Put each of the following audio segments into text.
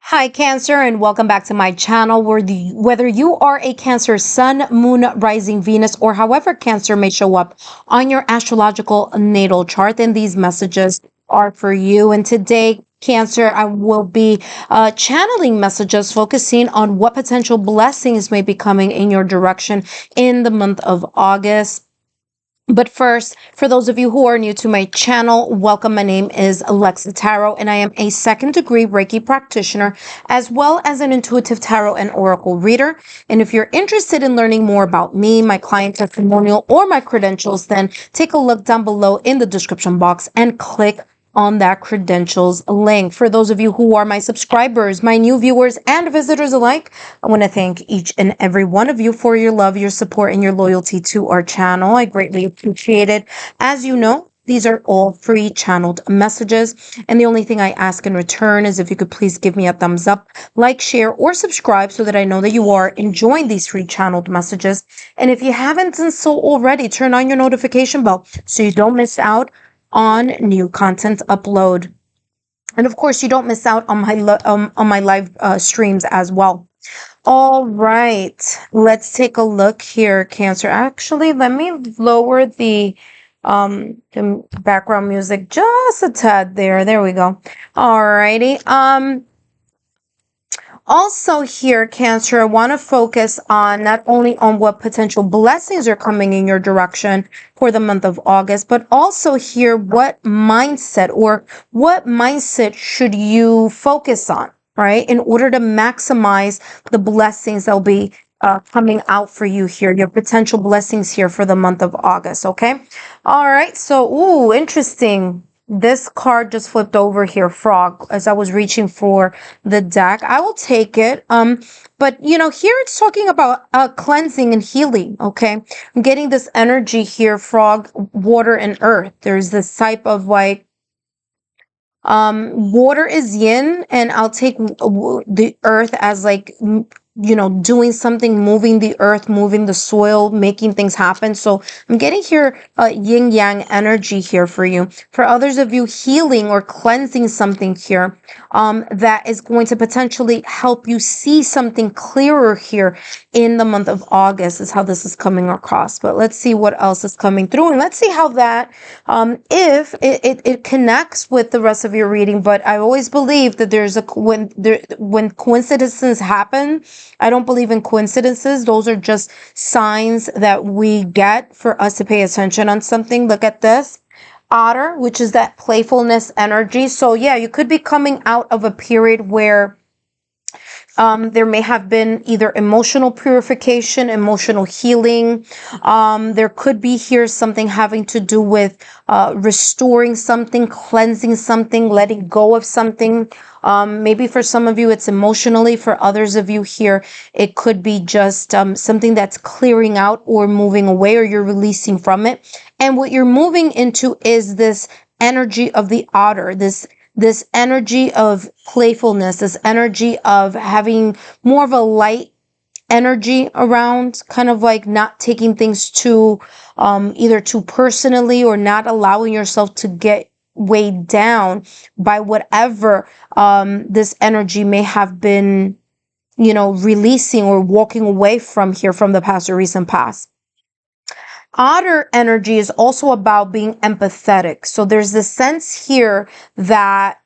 Hi, Cancer, and welcome back to my channel. Whether you are a Cancer Sun, Moon, Rising, Venus, or however Cancer may show up on your astrological natal chart, then these messages are for you. And today, Cancer, I will be channeling messages focusing on what potential blessings may be coming in your direction in the month of August. But first, for those of you who are new to my channel, welcome. My name is Lexa Tarot, and I am a second degree Reiki practitioner, as well as an intuitive tarot and oracle reader. And if you're interested in learning more about me, my client testimonial, or my credentials, then take a look down below in the description box and click on that credentials link. For those of you who are my subscribers, my new viewers and visitors alike, I want to thank each and every one of you for your love, your support, and your loyalty to our channel. I greatly appreciate it. As you know, these are all free channeled messages, and the only thing I ask in return is if you could please give me a thumbs up, like, share, or subscribe so that I know that you are enjoying these free channeled messages. And if you haven't done so already, turn on your notification bell so you don't miss out on new content upload. And of course, you don't miss out on my live streams as well. All right, let's take a look here, Cancer. Actually, let me lower the background music just a tad there. There we go. All righty. Also here, Cancer, I want to focus on not only on what potential blessings are coming in your direction for the month of August, but also here what mindset should you focus on, right? In order to maximize the blessings that'll be coming out for you here, your potential blessings here for the month of August, okay? All right, so, ooh, interesting. This card just flipped over here, Frog, as I was reaching for the deck. I will take it. But you know, here it's talking about cleansing and healing. Okay, I'm getting this energy here, Frog, water, and earth. There's this type of like water is yin, and I'll take the earth as like doing something, moving the earth, moving the soil, making things happen. So I'm getting here yin yang energy here for you. For others of you, healing or cleansing something here that is going to potentially help you see something clearer here in the month of August is how this is coming across. But let's see what else is coming through, and let's see how that if it connects with the rest of your reading. But I always believe that there's when coincidences happen, I don't believe in coincidences. Those are just signs that we get for us to pay attention on something. Look at this. Otter, which is that playfulness energy. So yeah, you could be coming out of a period where there may have been either emotional purification, emotional healing. There could be here something having to do with restoring something, cleansing something, letting go of something. Maybe for some of you, it's emotionally. For others of you here, it could be just something that's clearing out or moving away, or you're releasing from it. And what you're moving into is this energy of the otter, this energy of playfulness, this energy of having more of a light energy around, kind of like not taking things too either too personally, or not allowing yourself to get weighed down by whatever this energy may have been, releasing or walking away from here from the past or recent past. Otter energy is also about being empathetic. So there's this sense here that,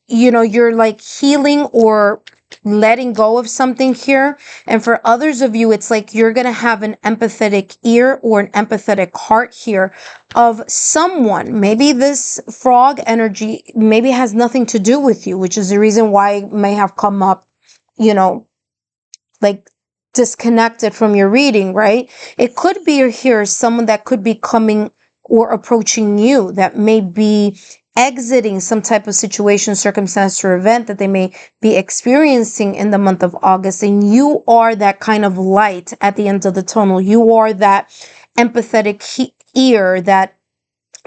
you're like healing or letting go of something here. And for others of you, it's like you're going to have an empathetic ear or an empathetic heart here of someone. Maybe this frog energy maybe has nothing to do with you, which is the reason why it may have come up, like disconnected from your reading, right? It could be here someone that could be coming or approaching you that may be exiting some type of situation, circumstance, or event that they may be experiencing in the month of August. And you are that kind of light at the end of the tunnel. You are that empathetic ear, that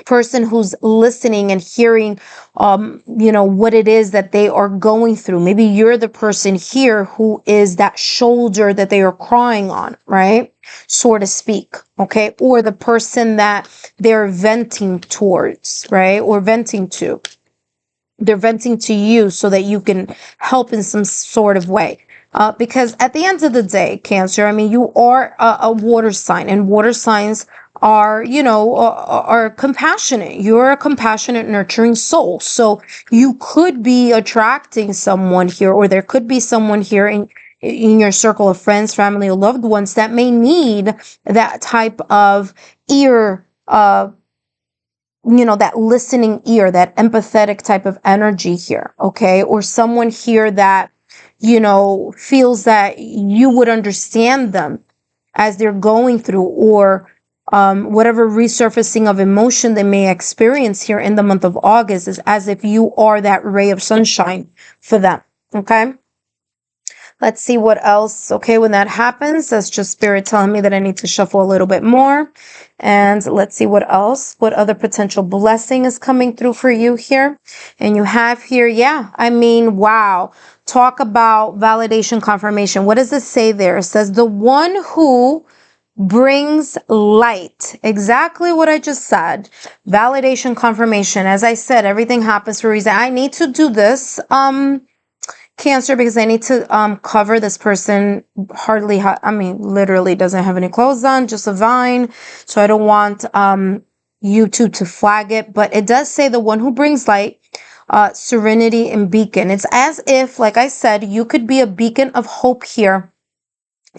person who's listening and hearing what it is that they are going through. Maybe you're the person here who is that shoulder that they are crying on, right, so to speak, okay, or the person that they're venting towards, right, or venting to. They're venting to you so that you can help in some sort of way. Because at the end of the day, Cancer, I mean, you are a water sign, and water signs are, are compassionate. You're a compassionate, nurturing soul. So you could be attracting someone here, or there could be someone here in your circle of friends, family, or loved ones that may need that type of ear, that listening ear, that empathetic type of energy here, okay? Or someone here that, feels that you would understand them as they're going through, or whatever resurfacing of emotion they may experience here in the month of August, is as if you are that ray of sunshine for them, okay? Let's see what else. Okay, when that happens, that's just Spirit telling me that I need to shuffle a little bit more. And let's see what else. What other potential blessing is coming through for you here? And you have here, yeah, I mean, wow. Talk about validation, confirmation. What does it say there? It says, the one who brings light. Exactly what I just said. Validation, confirmation. As I said, everything happens for a reason. I need to do this. Cancer, because I need to cover this person. Literally doesn't have any clothes on, just a vine. So I don't want YouTube to flag it, but it does say the one who brings light, serenity, and beacon. It's as if, like I said, you could be a beacon of hope here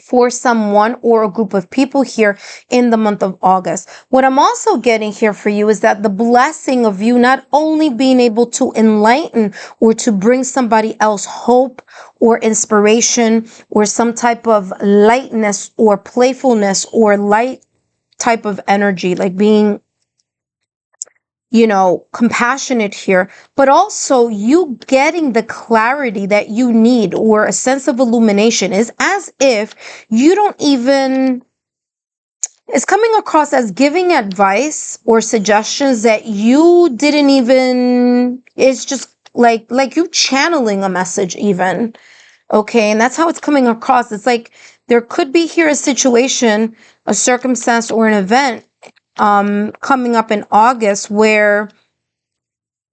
for someone or a group of people here in the month of August. What I'm also getting here for you is that the blessing of you not only being able to enlighten or to bring somebody else hope or inspiration or some type of lightness or playfulness or light type of energy, like being compassionate here, but also you getting the clarity that you need or a sense of illumination, is as if you don't even, it's coming across as giving advice or suggestions that you didn't even, it's just like you channeling a message even. Okay. And that's how it's coming across. It's like there could be here a situation, a circumstance, or an event coming up in August where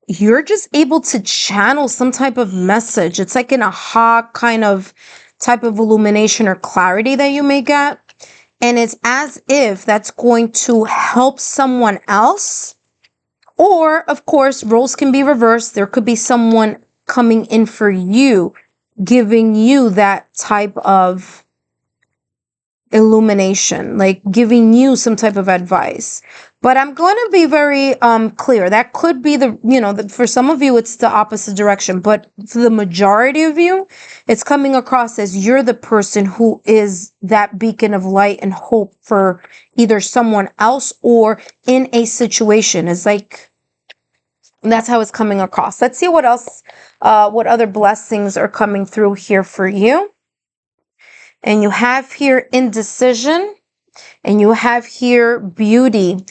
you're just able to channel some type of message. It's like an aha kind of type of illumination or clarity that you may get. And it's as if that's going to help someone else. Or, of course, roles can be reversed. There could be someone coming in for you, giving you that type of illumination, like giving you some type of advice. But I'm going to be very clear. That could be for some of you, it's the opposite direction. But for the majority of you, it's coming across as you're the person who is that beacon of light and hope for either someone else or in a situation. It's like, that's how it's coming across. Let's see what else, what other blessings are coming through here for you. And you have here indecision, and you have here beauty.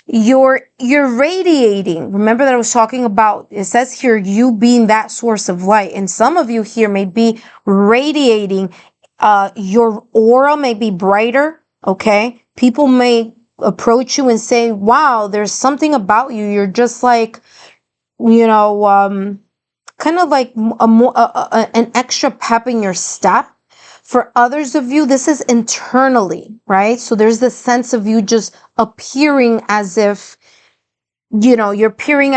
You're radiating. Remember that I was talking about, it says here, you being that source of light. And some of you here may be radiating. Your aura may be brighter. Okay. People may approach you and say, wow, there's something about you. You're just like, kind of like an extra pep in your step. For others of you, this is internally, right? So there's this sense of you just appearing as if, you're appearing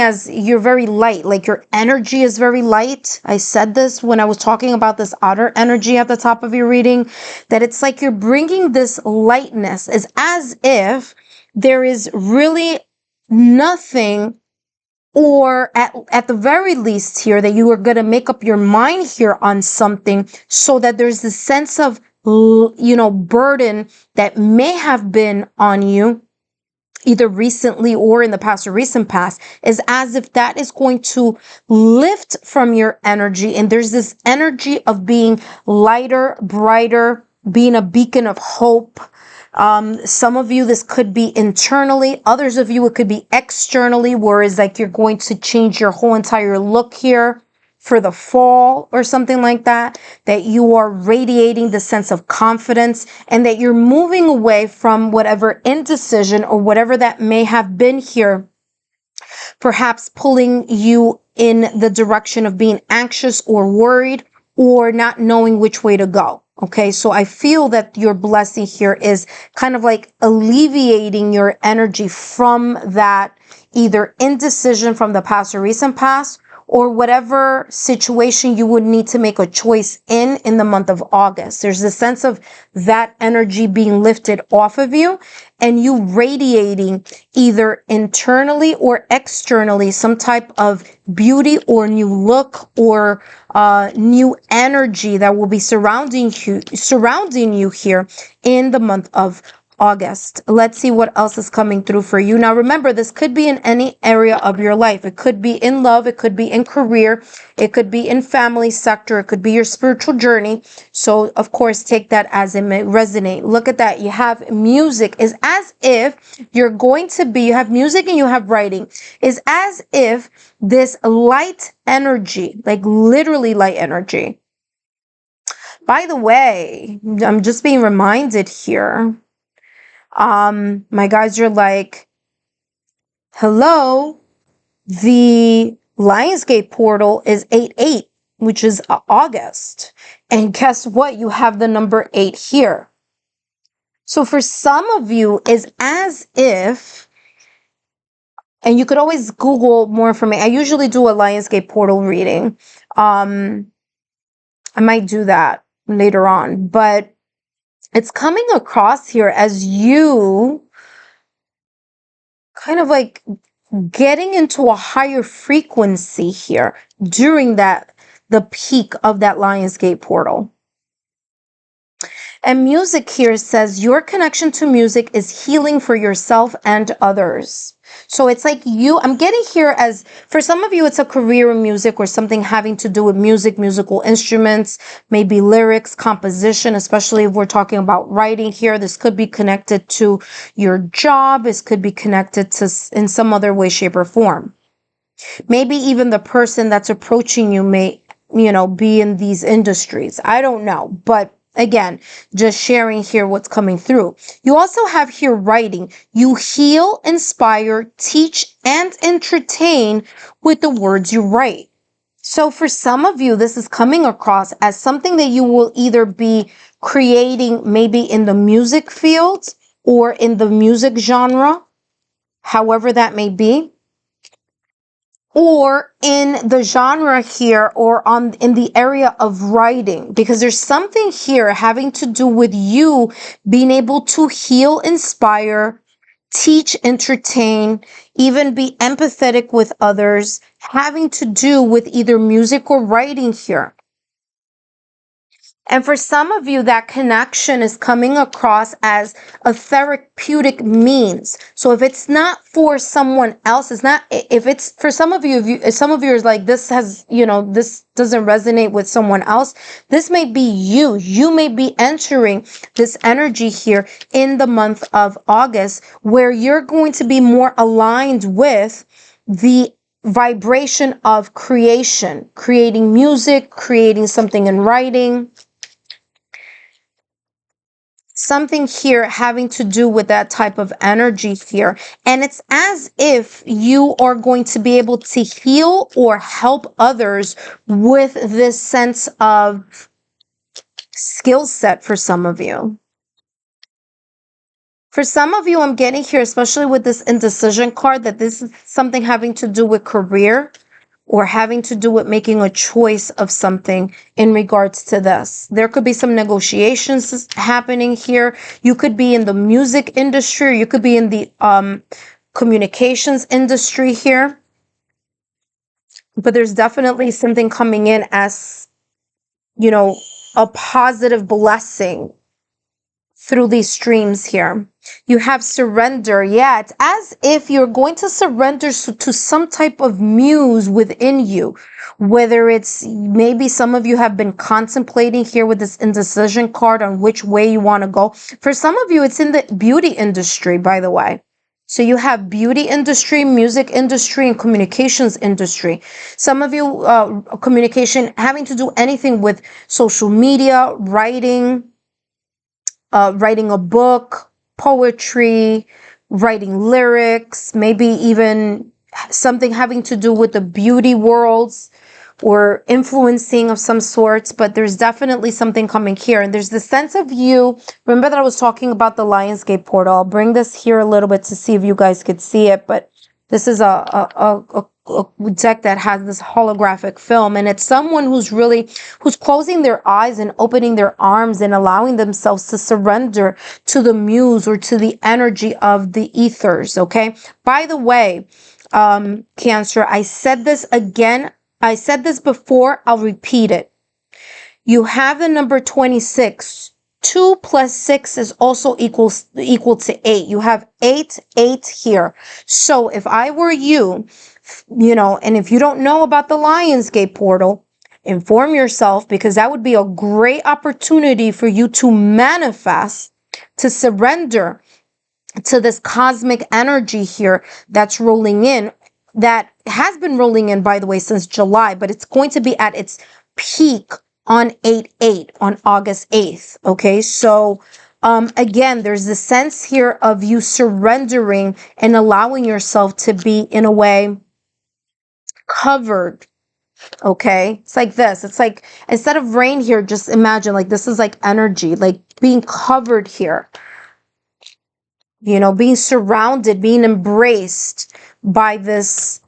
as you're very light, like your energy is very light. I said this when I was talking about this outer energy at the top of your reading, that it's like you're bringing this lightness. It's as if there is really nothing, or at the very least here, that you are going to make up your mind here on something, so that there's this sense of, burden that may have been on you either recently or in the past or recent past, is as if that is going to lift from your energy. And there's this energy of being lighter, brighter, being a beacon of hope. Some of you, this could be internally. Others of you, it could be externally, whereas like you're going to change your whole entire look here for the fall or something like that, that you are radiating the sense of confidence, and that you're moving away from whatever indecision or whatever that may have been here, perhaps pulling you in the direction of being anxious or worried or not knowing which way to go. Okay, so I feel that your blessing here is kind of like alleviating your energy from that either indecision from the past or recent past, or whatever situation you would need to make a choice in the month of August. There's a sense of that energy being lifted off of you and you radiating either internally or externally some type of beauty or new look or new energy that will be surrounding you here in the month of August. Let's see what else is coming through for you. Now, remember, this could be in any area of your life. It could be in love. It could be in career. It could be in family sector. It could be your spiritual journey. So, of course, take that as it may resonate. Look at that. You have music. Is as if you have music and you have writing. Is as if this light energy, like literally light energy. By the way, I'm just being reminded here. My guys are like, hello, the Lionsgate portal is 8/8, which is August. And guess what? You have the number 8 here. So for some of you, is as if, and you could always Google more information. I usually do a Lionsgate portal reading. I might do that later on, but it's coming across here as you kind of like getting into a higher frequency here during the peak of that Lionsgate portal. And music here says your connection to music is healing for yourself and others. So it's like I'm getting here as, for some of you, it's a career in music or something having to do with music, musical instruments, maybe lyrics, composition, especially if we're talking about writing here. This could be connected to your job. This could be connected to in some other way, shape, or form. Maybe even the person that's approaching you may, be in these industries. I don't know, but again, just sharing here what's coming through. You also have here writing. You heal, inspire, teach, and entertain with the words you write. So for some of you, this is coming across as something that you will either be creating maybe in the music field or in the music genre, however that may be, or in the genre here or in the area of writing, because there's something here having to do with you being able to heal, inspire, teach, entertain, even be empathetic with others, having to do with either music or writing here. And for some of you, that connection is coming across as a therapeutic means. So if it's not for someone else, if it's for some of you, if some of you is like, this this doesn't resonate with someone else, this may be you. You may be entering this energy here in the month of August, where you're going to be more aligned with the vibration of creation, creating music, creating something in writing. Something here having to do with that type of energy here. And it's as if you are going to be able to heal or help others with this sense of skill set for some of you. For some of you, I'm getting here, especially with this indecision card, that this is something having to do with career or having to do with making a choice of something in regards to this. There could be some negotiations happening here. You could be in the music industry, or you could be in the communications industry here. But there's definitely something coming in as, a positive blessing through these streams here. You have surrender. Yeah, it's as if you're going to surrender to some type of muse within you, whether it's maybe some of you have been contemplating here with this indecision card on which way you want to go. For some of you, it's in the beauty industry, by the way. So you have beauty industry, music industry, and communications industry. Some of you, communication having to do anything with social media, writing a book, poetry, writing lyrics, maybe even something having to do with the beauty worlds or influencing of some sorts, but there's definitely something coming here. And there's the sense of you. Remember that I was talking about the Lionsgate portal. I'll bring this here a little bit to see if you guys could see it, but this is a deck that has this holographic film, and it's someone who's closing their eyes and opening their arms and allowing themselves to surrender to the muse or to the energy of the ethers. Okay, by the way, Cancer, I said this again. I said this before, I'll repeat it. You have the number 26. 2 plus 6 is also equal to 8. You have 8 here. So if I were you, and if you don't know about the Lionsgate portal, inform yourself, because that would be a great opportunity for you to manifest, to surrender to this cosmic energy here that's rolling in, that has been rolling in, by the way, since July, but it's going to be at its peak on 8/8, on August 8th. Okay, so again, there's the sense here of you surrendering and allowing yourself to be, in a way, covered. Okay, it's like this. It's like, instead of rain here, just imagine like this is like energy, like being covered here. Being surrounded, being embraced by this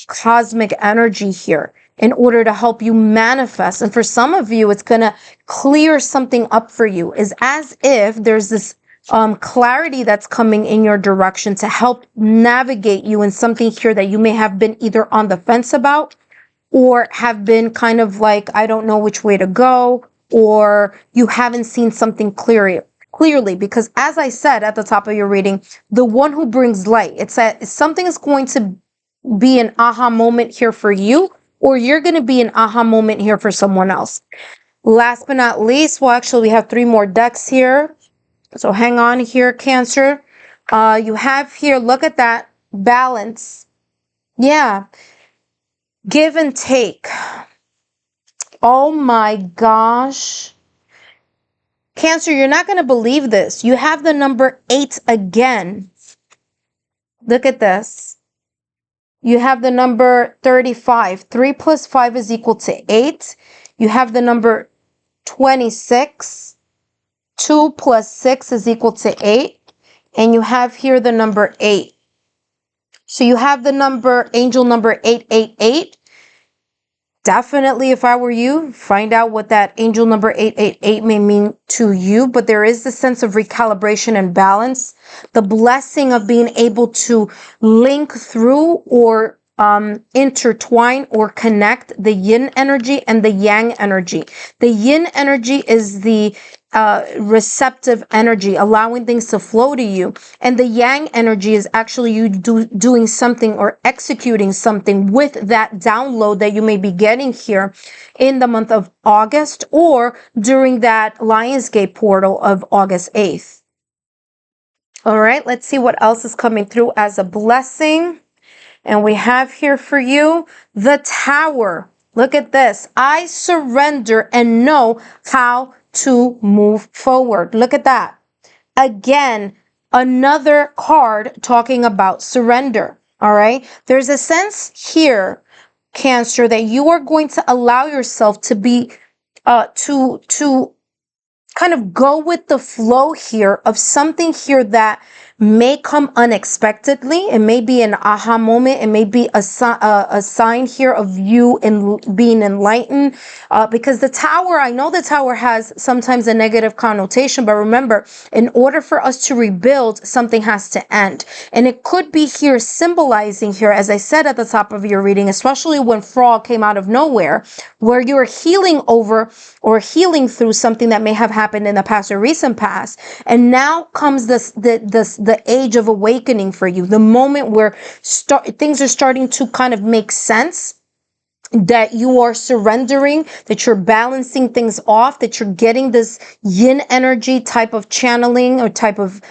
cosmic energy here in order to help you manifest. And for some of you, it's going to clear something up for you. It's as if there's this clarity that's coming in your direction to help navigate you in something here that you may have been either on the fence about, or have been kind of like, I don't know which way to go, or you haven't seen something clearly. Because as I said at the top of your reading, the one who brings light, it's that something is going to be an aha moment here for you, or you're going to be an aha moment here for someone else. Last but not least, well, actually we have 3 more decks here, so hang on here, Cancer. You have here, look at that, balance. Yeah, give and take. Oh my gosh. Cancer, you're not going to believe this. You have the number 8 again. Look at this. You have the number 35. 3 plus 5 is equal to 8. You have the number 26. 2 plus 6 is equal to 8. And you have here the number 8. So you have the number, angel number 888. Definitely, if I were you, find out what that angel number 888 may mean to you. But there is the sense of recalibration and balance, the blessing of being able to link through or intertwine or connect the yin energy and the yang energy. The yin energy is the receptive energy, allowing things to flow to you. And the yang energy is actually you doing something or executing something with that download that you may be getting here in the month of August, or during that Lionsgate portal of August 8th. All right, let's see what else is coming through as a blessing. And we have here for you the Tower. Look at this. I surrender and know how to move forward. Look at that. Again, another card talking about surrender. All right. There's a sense here, Cancer, that you are going to allow yourself to be to kind of go with the flow here of something here that may come unexpectedly. It may be an aha moment. It may be a sign here of you in being enlightened. Because the Tower, I know the Tower has sometimes a negative connotation, but remember, in order for us to rebuild, something has to end. And it could be here symbolizing here, as I said at the top of your reading, especially when Frog came out of nowhere, where you're healing over or healing through something that may have happened in the past or recent past. And now comes the age of awakening for you, the moment where things are starting to kind of make sense, that you are surrendering, that you're balancing things off, that you're getting this yin energy type of channeling or type of,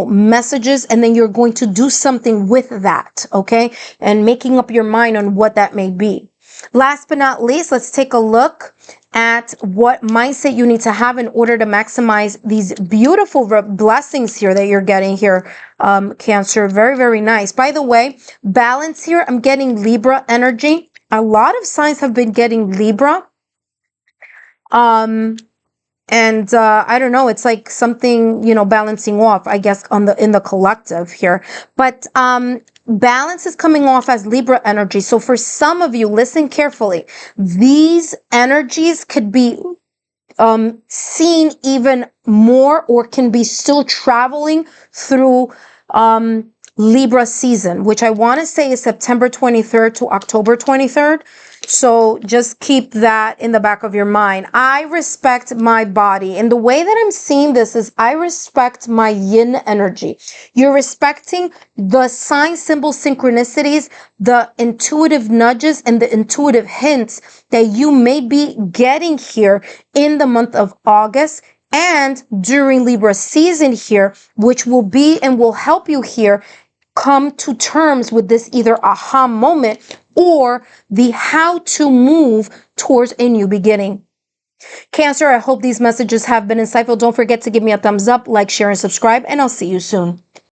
messages. And then you're going to do something with that. Okay. And making up your mind on what that may be. Last but not least, let's take a look at what mindset you need to have in order to maximize these beautiful blessings here that you're getting here, Cancer. Very, very nice. By the way, balance here, I'm getting Libra energy. A lot of signs have been getting Libra. And I don't know, it's like something, balancing off, I guess, in the collective here. But balance is coming off as Libra energy. So for some of you, listen carefully. These energies could be seen even more, or can be still traveling through Libra season, which I want to say is September 23rd to October 23rd. So just keep that in the back of your mind. I respect my body. And the way that I'm seeing this is I respect my yin energy. You're respecting the sign, symbol, synchronicities, the intuitive nudges, and the intuitive hints that you may be getting here in the month of August and during Libra season here, which will be and will help you here come to terms with this either aha moment or the how to move towards a new beginning. Cancer, I hope these messages have been insightful. Don't forget to give me a thumbs up, like, share, and subscribe, and I'll see you soon.